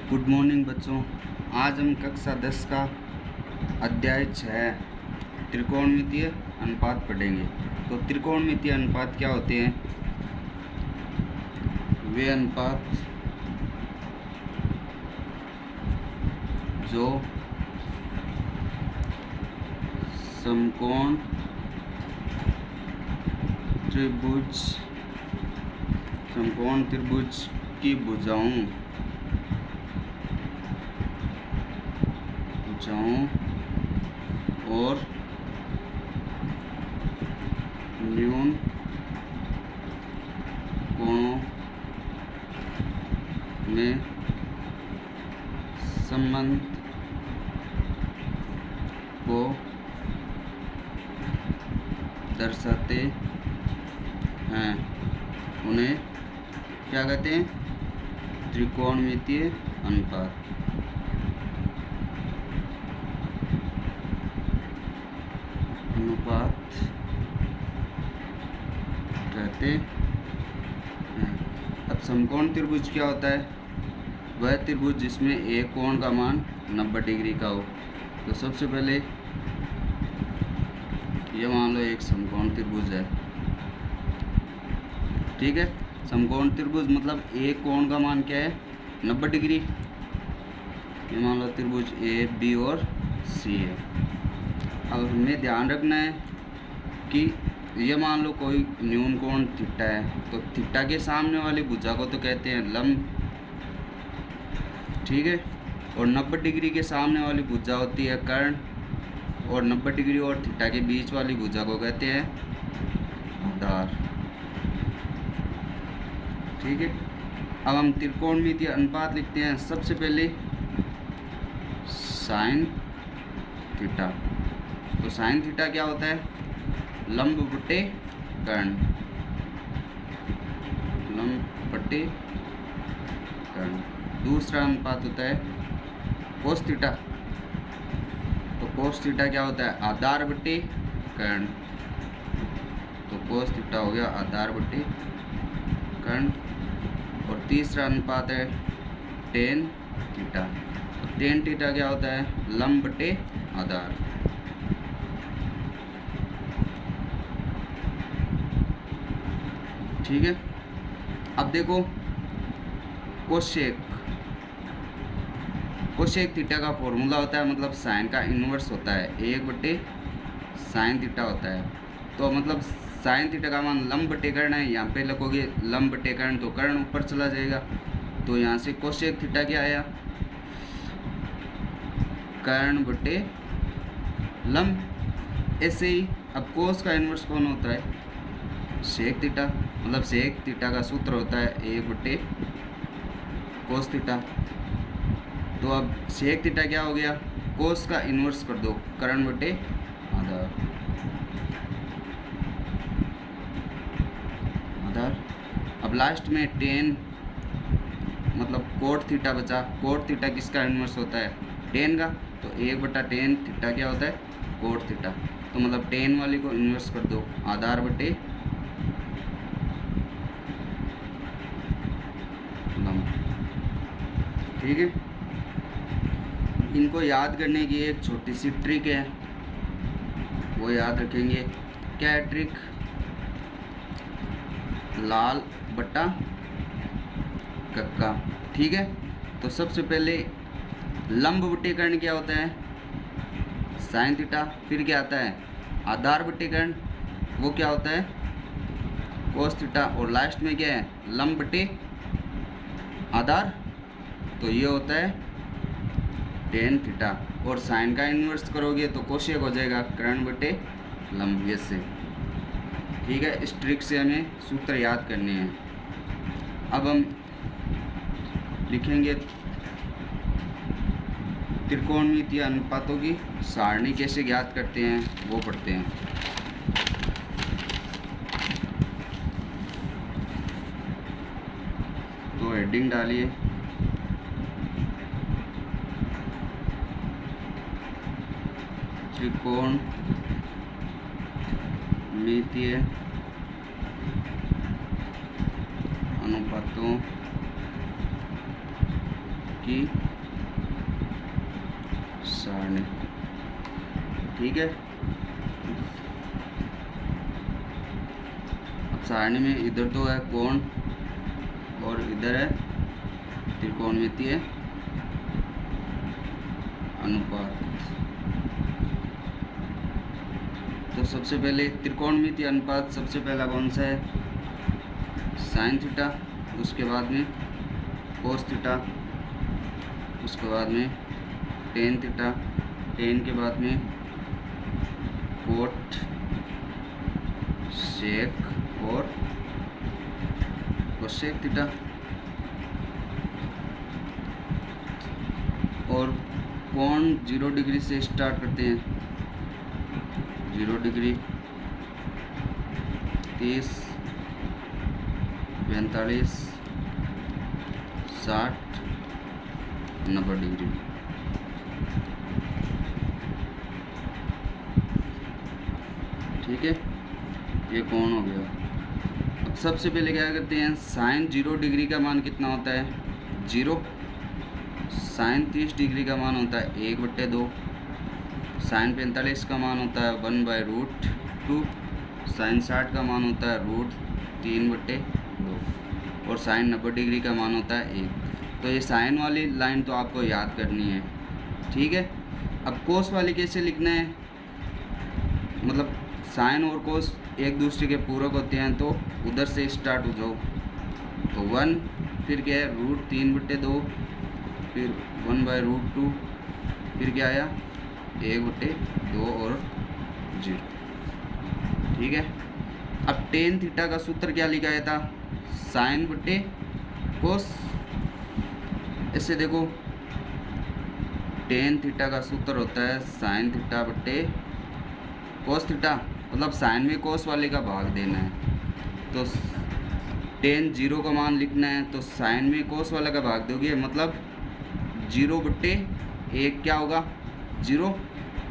Good morning बच्चों। आज हम कक्षा 10 का अध्याय 6 त्रिकोणमितीय अनुपात पढ़ेंगे। तो त्रिकोणमितीय अनुपात क्या होते हैं? वे अनुपात जो समकोण त्रिभुज की भुजाओं और न्यून कोणों में संबंध को दर्शाते हैं, उन्हें क्या कहते हैं? त्रिकोणमितीय अनुपात। कहते हैं। अब समकोण त्रिभुज क्या होता है? वह त्रिभुज जिसमें एक कोण का मान 90 डिग्री का हो। तो सबसे पहले ये मान लो एक समकोण त्रिभुज है, ठीक है। समकोण त्रिभुज मतलब एक कोण का मान क्या है? 90 डिग्री। ये मान लो त्रिभुज ए बी और सी है। अब हमें ध्यान रखना है कि ये मान लो कोई न्यून कोण थीटा है, तो थीटा के सामने वाली भुजा को तो कहते हैं लंब, ठीक है। और 90 डिग्री के सामने वाली भुजा होती है कर्ण, और 90 डिग्री और थीटा के बीच वाली भुजा को कहते हैं आधार, ठीक है। अब हम त्रिकोणमितीय अनुपात लिखते हैं। सबसे पहले साइन थीटा। तो साइन थीटा क्या होता है? लंब बटे कर्ण, लंब बटे कर्ण। दूसरा अनुपात होता है कोस थीटा। तो कोस थीटा क्या होता है? आधार बटे कर्ण। तो कोस थीटा हो गया आधार बटे कर्ण। और तीसरा अनुपात है टेन थीटा। तो टेन थीटा क्या होता है? लंब बटे आधार। ठीक है। अब देखो कोशेक थीटा का फॉर्मूला होता है, मतलब साइन का इन्वर्स होता है, 1 बटे साइन थीटा होता है। तो मतलब साइन थीटा का मान लंब बटे कर्ण है। यहाँ पे लिखोगे लंब बटे कर्ण तो कर्ण ऊपर चला जाएगा। तो यहाँ से कोशेक थीटा क्या आया? कर्ण बटे लंब। ऐसे ही अब कोस का इन्वर्स कौन होता है? Sec theta. मतलब सेक थीटा का सूत्र होता है 1 बटे कोस थीटा। तो अब सेक थीटा क्या हो गया? कोस का इन्वर्स कर दो, कर्ण बटे आधार। अब लास्ट में टेन मतलब कोट थीटा बचा। कोट थीटा किसका इन्वर्स होता है? टेन का। तो 1 बटा टेन थीटा क्या होता है? Cot theta. तो मतलब टेन वाली को इन्वर्स कर दो, आधार बटे लंब, ठीक है। इनको याद करने की एक छोटी सी ट्रिक है, वो याद रखेंगे। क्या है ट्रिक? लाल बट्टा कक्का, ठीक है। तो सबसे पहले लंब बटे कर्ण क्या होता है? Sine theta. फिर क्या आता है? आधार बटे कर्ण, वो क्या होता है? Cos theta. और लास्ट में क्या है? लंब बटे आधार, तो ये होता है टेन थीटा। और साइन का इन्वर्स करोगे तो कोशेक हो जाएगा कर्ण बटे लंब, ये से, ठीक है। इस ट्रिक से हमें सूत्र याद करने हैं। अब हम लिखेंगे त्रिकोणमितीय अनुपातों की सारणी कैसे ज्ञात करते हैं, वो पढ़ते हैं। तो हेडिंग डालिए त्रिकोणमितीय अनुपातों की सारणी। ठीक है, अब सारणी में इधर तो है कोण और इधर है त्रिकोणमितीय अनुपात। तो सबसे पहले त्रिकोणमितीय अनुपात सबसे पहला कौन सा है? साइन थीटा, उसके बाद में कोस थीटा, उसके बाद में टेन थीटा, टेन के बाद में कोट, सेक और कोसेक थीटा। और कोण 0 डिग्री से स्टार्ट करते हैं। 0 डिग्री, 30, 45, 60, 90 डिग्री। ठीक है, ये कोण हो गया। अब सबसे पहले क्या करते हैं, साइन 0 डिग्री का मान कितना होता है? 0। साइन 30 डिग्री का मान होता है 1/2। साइन 45 का मान होता है 1/√2। साइन 60 का मान होता है √3/2 और साइन 90 डिग्री का मान होता है 1। तो ये साइन वाली लाइन तो आपको याद करनी है। ठीक है, अब कोस वाली कैसे लिखना है? मतलब साइन और कोस एक दूसरे के पूरक होते हैं, तो उधर से स्टार्ट हो जाओ। तो 1, फिर क्या है √3/2, फिर 1/√2, फिर क्या आया 1/2 और 0। ठीक है, अब टेन थीटा का सूत्र क्या लिखा था? साइन बटे कोस। ऐसे देखो, टेन थीटा का सूत्र होता है साइन थीटा बटे कोस थीटा, मतलब साइन में कोस वाले का भाग देना है। तो टेन 0 का मान लिखना है, तो साइन में कोस वाला का भाग दोगे, मतलब 0/1 क्या होगा? 0।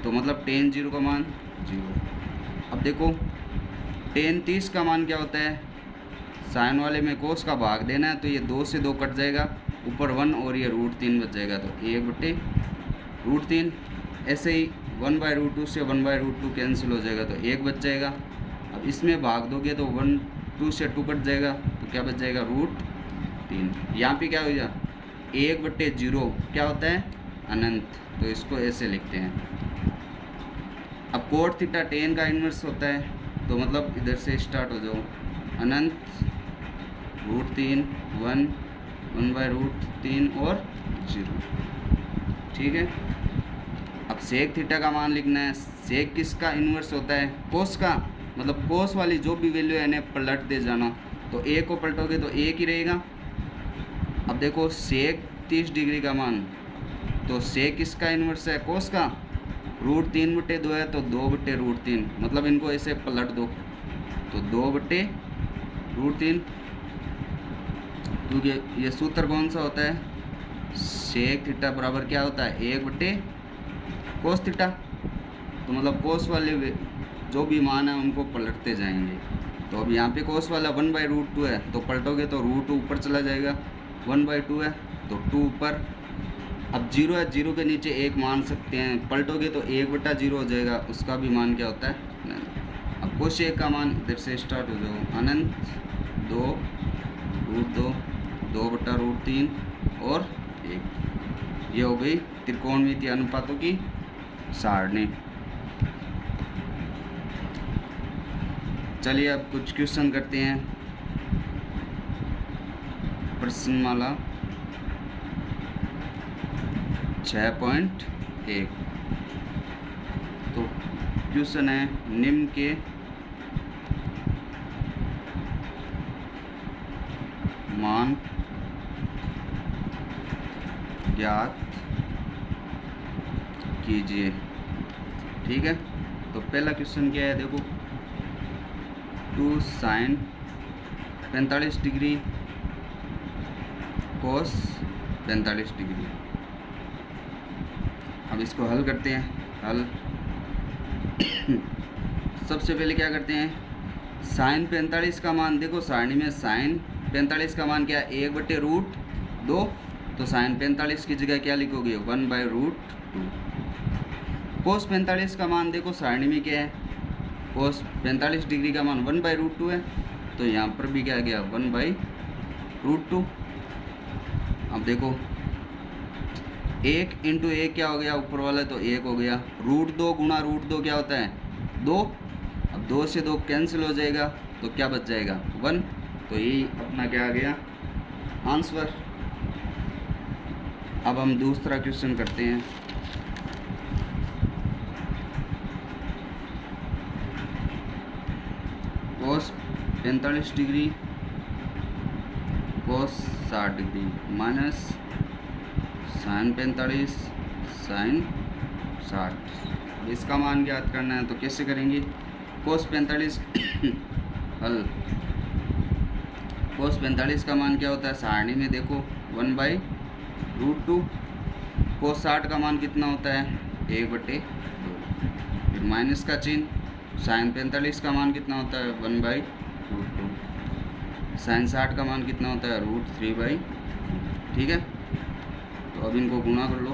तो मतलब टेन 0 का मान 0। अब देखो, टेन 30 का मान क्या होता है? साइन वाले में कोस का भाग देना है, तो ये 2 से 2 कट जाएगा, ऊपर 1 और ये √3 बच जाएगा, तो 1/√3। ऐसे ही 1/√2 से 1/√2 कैंसिल हो जाएगा, तो 1 बच जाएगा। अब इसमें भाग दोगे तो 1, 2 से 2 कट जाएगा, तो क्या बच जाएगा? √3। यहाँ पे क्या हो जाएगा? 1/0 क्या होता है? अनंत। तो इसको ऐसे लिखते हैं। अब कोट थीटा टेन का इन्वर्स होता है, तो मतलब इधर से स्टार्ट हो जाओ, अनंत, √3, 1, 1/√3 और 0। ठीक है, अब सेक थीटा का मान लिखना है। सेक किसका इन्वर्स होता है? कोस का, मतलब कोस वाली जो भी वैल्यू है इन्हें पलट दे जाना। तो ए को पलटोगे तो 1 ही रहेगा। अब देखो, सेक 30 डिग्री का मान, तो सेक किसका इन्वर्स है? कोस का। √3/2 है, तो 2/√3, मतलब इनको ऐसे पलट दो, तो 2/√3। क्योंकि ये सूत्र कौन सा होता है? सेक थीटा बराबर क्या होता है? 1/कोस थीटा। तो मतलब कोस वाले जो भी मान है उनको पलटते जाएंगे। तो अब यहाँ पे कोस वाला 1/√2 है, तो पलटोगे तो √2 ऊपर चला जाएगा, 1/2 है तो 2 ऊपर। अब 0 है, 0 के नीचे 1 मान सकते हैं, पलटोगे तो 1/0 हो जाएगा, उसका भी मान क्या होता है? अनंत। अब कोसेक का मान इधर से स्टार्ट हो जाओ, अनंत, 2√2, 2/√3 और 1। ये हो गई त्रिकोणमितीय अनुपातों की सारणी। चलिए अब कुछ क्वेश्चन करते हैं। प्रश्नमाला 6.1। तो क्वेश्चन है, निम्न के मान ज्ञात कीजिए। ठीक है, तो पहला क्वेश्चन क्या है? देखो, 2 साइन 45 डिग्री कोस 45 डिग्री। अब इसको हल करते हैं। हल सबसे पहले क्या करते हैं, साइन 45 का मान, देखो सारणी में साइन 45 का मान क्या है? 1/√2। तो साइन 45 की जगह क्या लिखोगे 1/√2। कोस 45 का मान देखो सारणी में क्या है, कोस 45 डिग्री का मान 1/√2 है, तो यहाँ पर भी क्या गया 1/√2। अब देखो 1 × 1 क्या हो गया, ऊपर वाला तो 1 हो गया, √2 गुणा √2 क्या होता है 2। अब 2 से 2 कैंसिल हो जाएगा, तो क्या बच जाएगा 1। तो यही अपना क्या आ गया आंसर। अब हम दूसरा क्वेश्चन करते हैं। Cos 45 degree cos 60 degree minus sine 45 sine 60। इसका मान ज्ञात करना है, तो कैसे करेंगे। कोस 45 हल, कोस 45 का मान क्या होता है सारणी में देखो 1/√2। कोस 60 का मान कितना होता है 1/2, फिर माइनस का चिन्ह। साइन 45 का मान कितना होता है 1/√2। साइन 60 का मान कितना होता है √3/2। ठीक है, तो अब इनको गुणा कर लो,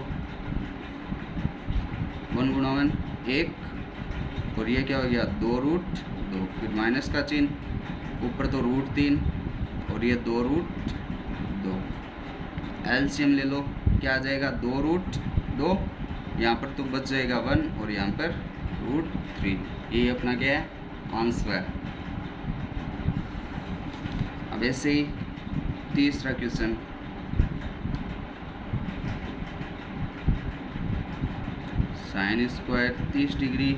1 × 1 1, और ये क्या हो गया 2√2, फिर माइनस का चिन्ह, ऊपर तो √3 और ये 2√2। एलसीएम ले लो, क्या आ जाएगा 2√2, यहाँ पर तो बच जाएगा 1 और यहाँ पर √3। ये अपना क्या है आंसर। अब ऐसे ही तीसरा question, sine square 30 degree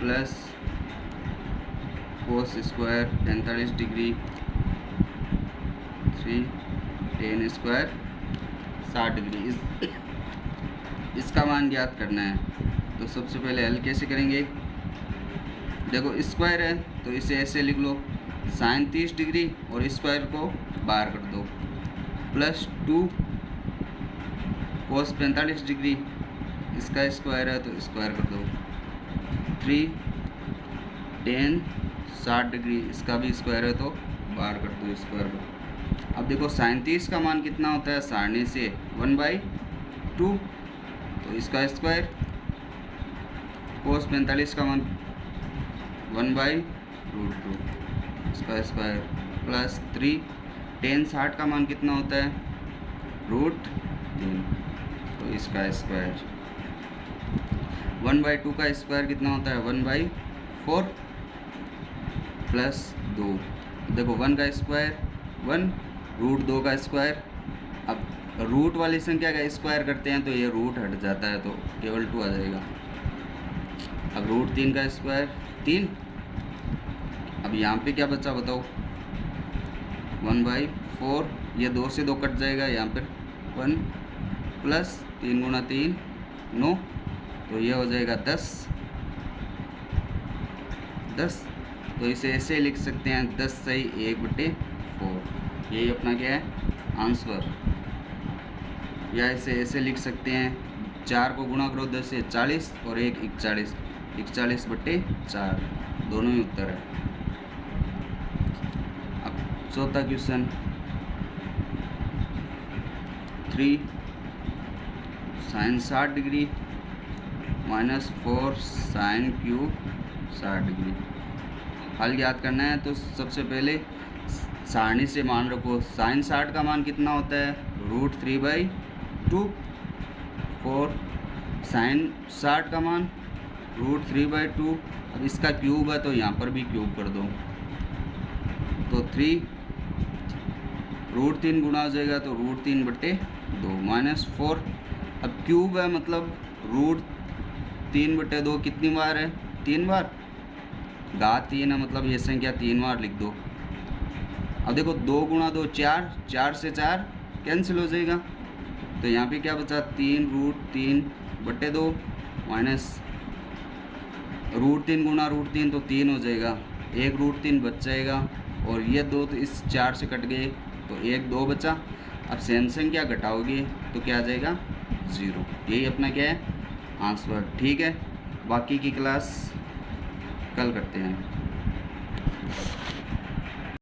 plus cos square 45 degree 3 tan square 60 degree, इसका मान ज्ञात करना है। तो सबसे पहले हल कैसे करेंगे, देखो स्क्वायर है तो इसे ऐसे लिख लो, साइन 30 डिग्री और स्क्वायर को बाहर कर दो, प्लस 2 कोस 45 डिग्री, इसका स्क्वायर है तो स्क्वायर कर दो, 3 tan 60 डिग्री, इसका भी स्क्वायर है तो बाहर कर दो स्क्वायर को। अब देखो साइन 30 का मान कितना होता है सारणी से 1/2, तो इसका स्क्वायर। कोस 45 का मान 1/√2, इसका स्क्वायर, प्लस 3 tan 60 का मान कितना होता है √3, तो इसका स्क्वायर। 1/2 का स्क्वायर कितना होता है 1/4, प्लस 2, देखो 1 का स्क्वायर 1, √2 का स्क्वायर। अब रूट वाली संख्या का स्क्वायर करते हैं तो ये रूट हट जाता है, तो केवल 2 आ जाएगा। अब √3 का स्क्वायर 3। अब यहाँ पे क्या बचा बताओ 1/4, ये 2 से 2 कट जाएगा, यहाँ पर 1, प्लस 3 × 3 9, तो ये हो जाएगा 10। तो इसे ऐसे लिख सकते हैं 10 सही 1/4। यही अपना क्या है आंसर। या इसे ऐसे लिख सकते हैं 4 को गुणा करो 10 से 40 और 1 41, 41/4, दोनों ही उत्तर है। अब चौथा question, 3 sine 60 degree minus 4 sine cube 60 degree. हल ज्ञात करना है, तो सबसे पहले सारणी से मान रखो, साइन 60 का मान कितना होता है √3/2, 4 साइन 60 का मान √3/2। अब इसका क्यूब है तो यहाँ पर भी क्यूब कर दो, तो 3 √3 गुणा हो जाएगा तो √3/2 माइनस 4। अब क्यूब है मतलब √3/2 कितनी बार है 3 बार, घात 3 है मतलब ये संख्या 3 बार लिख दो। अब देखो 2 × 2 4, 4 से 4 कैंसिल हो जाएगा, तो यहाँ पे क्या बचा 3 √3/2 माइनस √3 गुणा √3 तो 3 हो जाएगा, 1 √3 बच जाएगा, और ये 2 तो इस 4 से कट गए तो 1 2 बचा। अब सेम संख्या घटाओगे तो क्या आ जाएगा 0। यही अपना क्या है आंसर। ठीक है, बाकी की क्लास कल करते हैं।